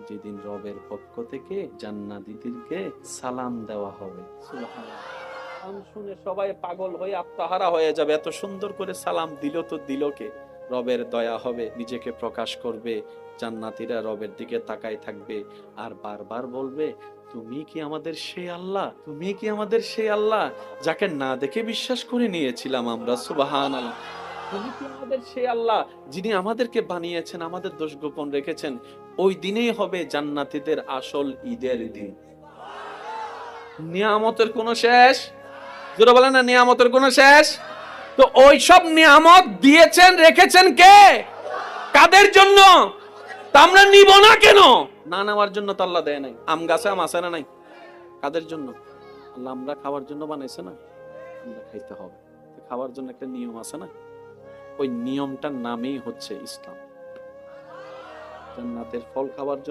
যেদিন রবের পক্ষ থেকে জান্নাতীদেরকে সালাম দেওয়া হবে। সুবহানাল্লাহ। সালাম শুনে সবাই পাগল হয়ে আত্মহারা হয়ে যাবে, এত সুন্দর করে সালাম দিল তো দিল কে? রবের দয়া হবে, নিজেকে প্রকাশ করবে, জান্নাতীরা রবের দিকে তাকায় থাকবে আর বারবার বলবে, তুমি কি আমাদের সেই আল্লাহ? তুমি কি আমাদের সেই আল্লাহ যাকে না দেখে বিশ্বাস করে নিয়েছিলাম আমরা? সুবহানাল্লাহ। তুমি কি আমাদের সেই আল্লাহ যিনি আমাদেরকে বানিয়েছেন, আমাদের দোষ গোপন রেখেছেন? ওই দিনেই হবে জান্নাতীদের আসল ঈদের দিন। নিয়ামতের কোনো শেষ, জোরে বলেন না, নিয়ামতের কোনো শেষ। তো ওই সব নিয়ামত দিয়েছেন, রেখেছেন কে? কাদের জন্য? তা আমরা নিব না কেন? না নেওয়ার জন্য তো আল্লাহ দেয় নাই। আম গাছে আম আছে না নাই? কাদের জন্য? আল্লাহ আমরা খাওয়ার জন্য বানাইছে না? আমরা খাইতে হবে। খাওয়ার জন্য একটা নিয়ম আছে না? ওই নিয়মটার নামই হচ্ছে ইসলাম। জান্নাতের ফল খাওয়ার জন্য